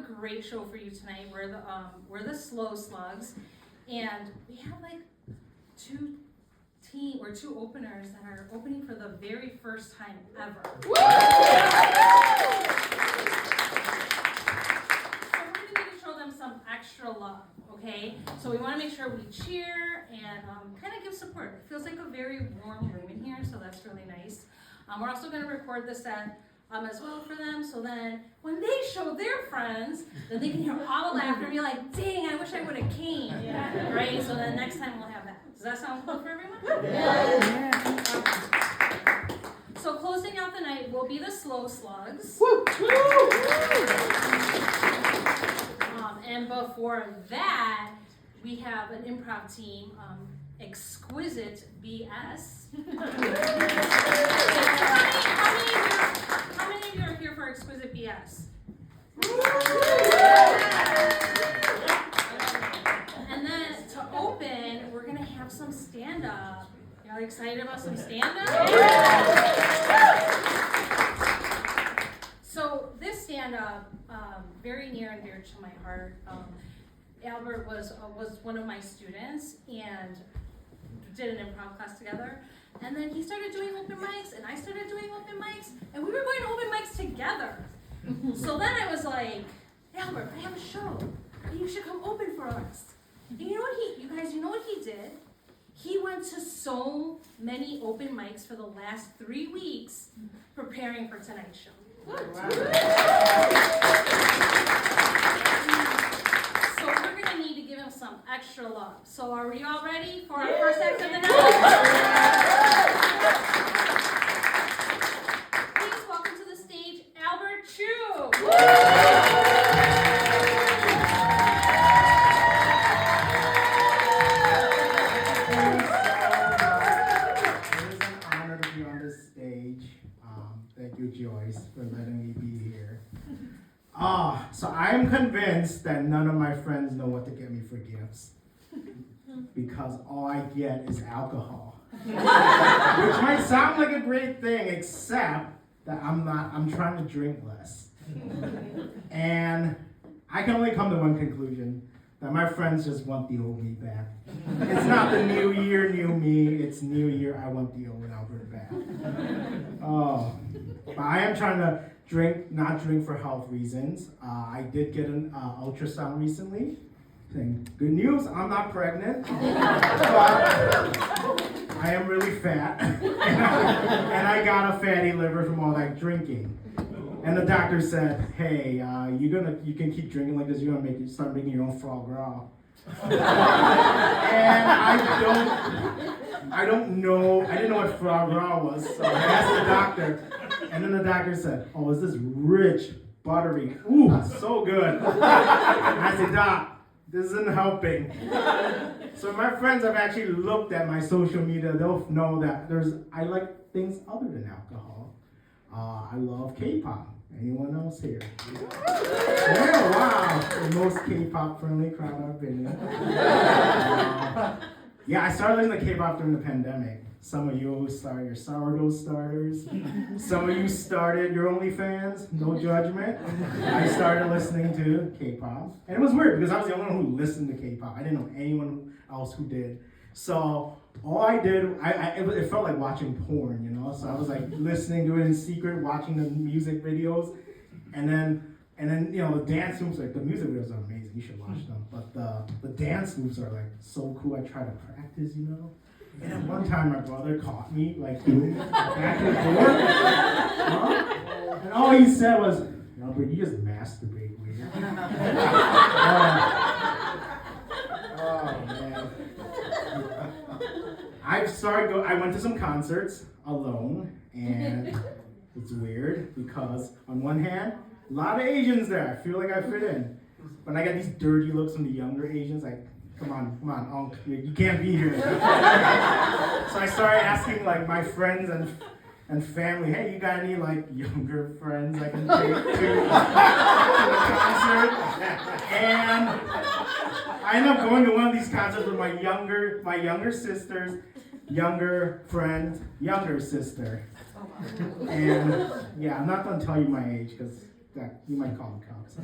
a great show for you tonight. We're the Slugs, and we have like two openers that are opening for the very first time ever. Woo! So we're going to need to show them some extra love, okay? So we want to make sure we cheer and kind of give support. It feels like a very warm room in here, so that's really nice. We're also going to record the set as well for them, so then when they show their friends, then they can hear all the laughter and be like, dang, I wish I would have came, yeah. Right? So then next time we'll have that. Does that sound cool for everyone? Yeah. So closing out the night will be the Slugs. Woo! And before that, we have an improv team, Exquisite BS. How many of you are here for Exquisite BS? And then to open, we're going to have some stand-up. Y'all excited about some stand-up? So this stand-up, very near and dear to my heart. Albert was one of my students and did an improv class together. And then he started doing open mics, and I started doing open mics, and we were going to open mics together. So then I was like, Albert, I have a show. You should come open for us. And you know what he did? He went to so many open mics for the last 3 weeks preparing for tonight's show. Wow. So we're going to need to give him some extra love. So are we all ready for our first act of the night? Please welcome to the stage, Albert Chu. Thank you, Joyce, for letting me be here. So I'm convinced that none of my friends know what to get me for gifts because all I get is alcohol, which might sound like a great thing, except that I'm trying to drink less. And I can only come to one conclusion, that my friends just want the old me back. It's not the new year, new me, it's new year, I want the old Albert back. Oh. But I am trying to not drink for health reasons. I did get an ultrasound recently. Saying, good news, I'm not pregnant. But I am really fat. and I got a fatty liver from all that drinking. And the doctor said, hey, you can keep drinking like this, you're gonna start making your own frog raw. And I didn't know what frog raw was, so I asked the doctor. And then the doctor said, oh, is this rich, buttery, ooh, so good. And I said, Doc, this isn't helping. So my friends have actually looked at my social media. They'll know that I like things other than alcohol. I love K-pop. Anyone else here? Yeah, wow. The most K-pop friendly crowd I've been in. Yeah, I started listening to K-pop during the pandemic. Some of you started your sourdough starters. Some of you started your OnlyFans. No judgment. I started listening to K-pop. And it was weird because I was the only one who listened to K-pop. I didn't know anyone else who did. So all I did, it felt like watching porn, you know? So I was like listening to it in secret, watching the music videos. And then the dance moves, like the music videos are amazing. You should watch them. But the dance moves are like so cool. I try to practice, you know? And then one time my brother caught me like doing back and forth. And all he said was, Albert, you just masturbate weird. Oh man. I went to some concerts alone, and it's weird because on one hand, a lot of Asians there. I feel like I fit in. But I got these dirty looks from the younger Asians, like, come on, Unc, you can't be here. So I started asking like my friends and family, hey, you got any like younger friends I can take to the concert? And I ended up going to one of these concerts with my younger sister's younger friend's younger sister. And yeah, I'm not gonna tell you my age because that you might call them cops.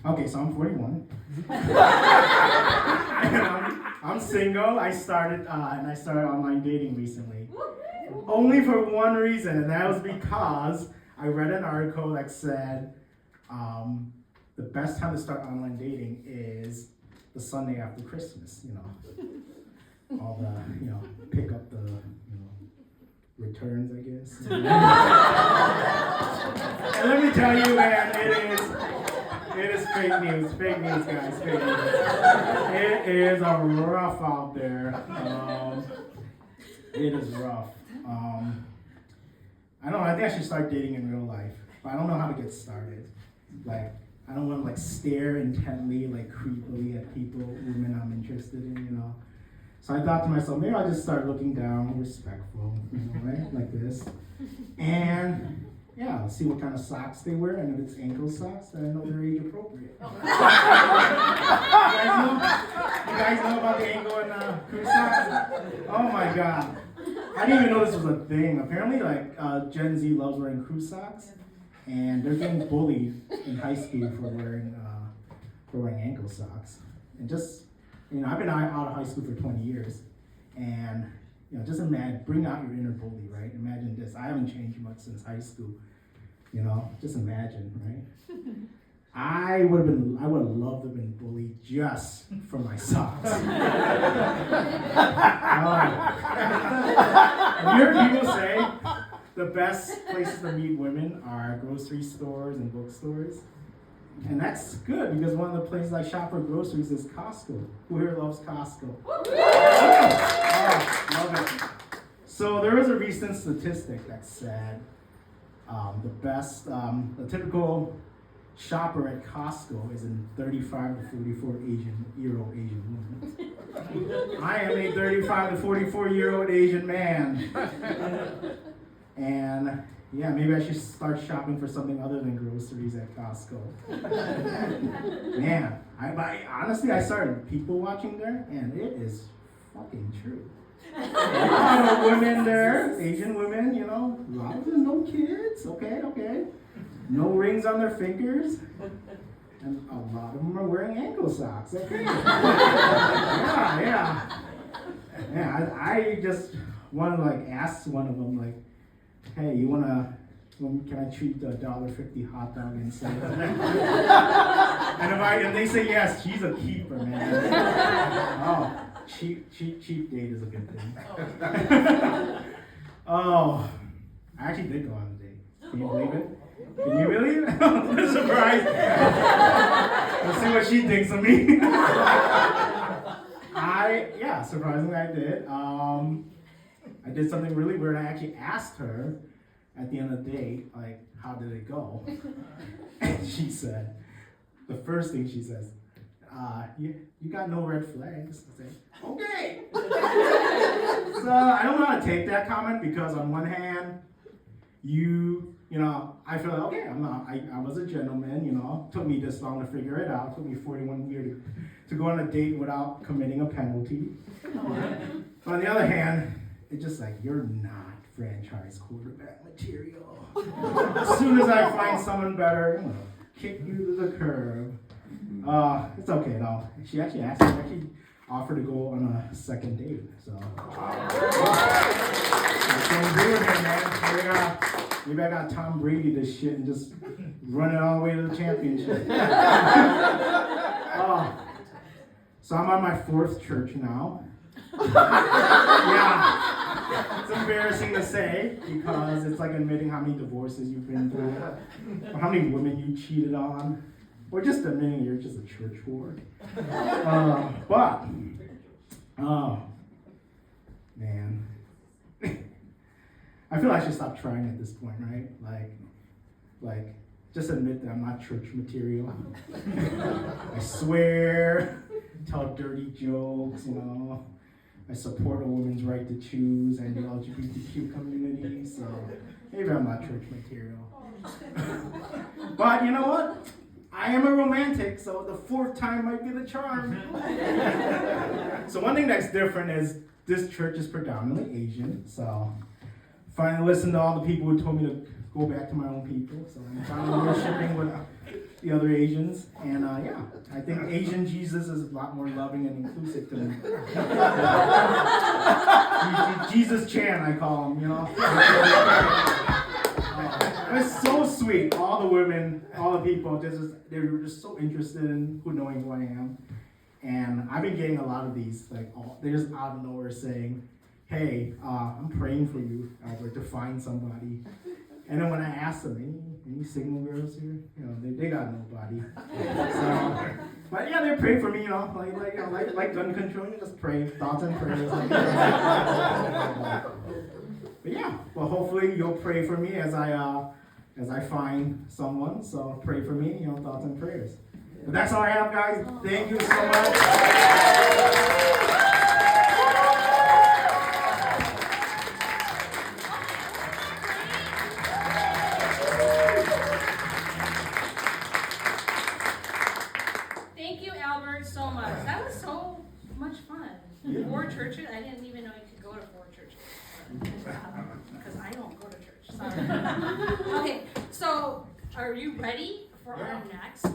Okay, so I'm 41. I'm single. I started online dating recently. Only for one reason, and that was because I read an article that said the best time to start online dating is the Sunday after Christmas, all the, pick up the, returns, I guess. And let me tell you, man, it is fake news, guys, fake news. It is rough out there. It is rough. I don't know, I think I should start dating in real life, but I don't know how to get started. Like, I don't want to stare intently, creepily at people, women I'm interested in, So I thought to myself, maybe I'll just start looking down, respectful, right, like this. And yeah, I'll see what kind of socks they wear, and if it's ankle socks, then I know they're age appropriate. You guys know about the ankle and crew socks? Oh my God. I didn't even know this was a thing. Apparently, Gen Z loves wearing crew socks, and they're getting bullied in high school for wearing ankle socks. And just, I've been out of high school for 20 years, and just imagine, bring out your inner bully, right? Imagine this. I haven't changed much since high school. Just imagine, right? I would have loved to have been bullied just for my socks. You hear people say the best places to meet women are grocery stores and bookstores. And that's good, because one of the places I shop for groceries is Costco. Who here loves Costco? Oh, love it. So there was a recent statistic that said the typical shopper at Costco is a 35 to 44-year-old Asian woman. I am a 35 to 44-year-old Asian man. And yeah, maybe I should start shopping for something other than groceries at Costco. Man, honestly, I started people watching there, and it is fucking true. A lot of women there, Asian women, a lot of them, no kids, okay. No rings on their fingers, and a lot of them are wearing ankle socks, okay. Yeah, I just want to ask one of them, hey, can I treat the $1.50 hot dog inside? And they say yes, she's a keeper, man. Oh, cheap date is a good thing. Oh, I actually did go on a date. Can you believe it? Can you believe it? Surprise! Let's see what she thinks of me. Surprisingly I did. I did something really weird. I actually asked her at the end of the day, how did it go? And she said, the first thing she says, you got no red flags. I say, okay. So I don't know how to take that comment, because on one hand, I feel okay, I was a gentleman, took me this long to figure it out, took me 41 years to go on a date without committing a penalty. But on the other hand, it's just you're not franchise quarterback material. As soon as I find someone better, I'm gonna kick you to the curb. It's okay though. She actually offered to go on a second date. So I can't agree with him, man. Maybe I got Tom Brady this shit and just run it all the way to the championship. So I'm on my 4th church now. Yeah. It's embarrassing to say, because it's admitting how many divorces you've been through, or how many women you cheated on, or just admitting you're just a church whore. But, man. I feel I should stop trying at this point, right? Just admit that I'm not church material. I swear, tell dirty jokes, I support a woman's right to choose and the LGBTQ community, so maybe I'm not church material. But you know what? I am a romantic, so the 4th time might be the charm. So one thing that's different is this church is predominantly Asian, so finally listened to all the people who told me to go back to my own people. So I'm finally worshiping with the other Asians. And yeah, I think Asian Jesus is a lot more loving and inclusive to me. Jesus Chan, I call him, you know. It's so sweet. All the women, all the people, they're just so interested in knowing who I am. And I've been getting a lot of these, like, they're just out of nowhere saying, hey, I'm praying for you, Albert, to find somebody. And then when I asked them, any single girls here? You know, they got nobody. So, but yeah, they pray for me, you know, like gun control, you just pray, thoughts and prayers. But yeah, well, hopefully you'll pray for me as I find someone. So pray for me, you know, thoughts and prayers. But that's all I have, guys. Thank you so much. So much. That was so much fun. Yeah. 4 churches. I didn't even know you could go to 4 churches. Because I don't go to church. Sorry. Okay, so are you ready for our next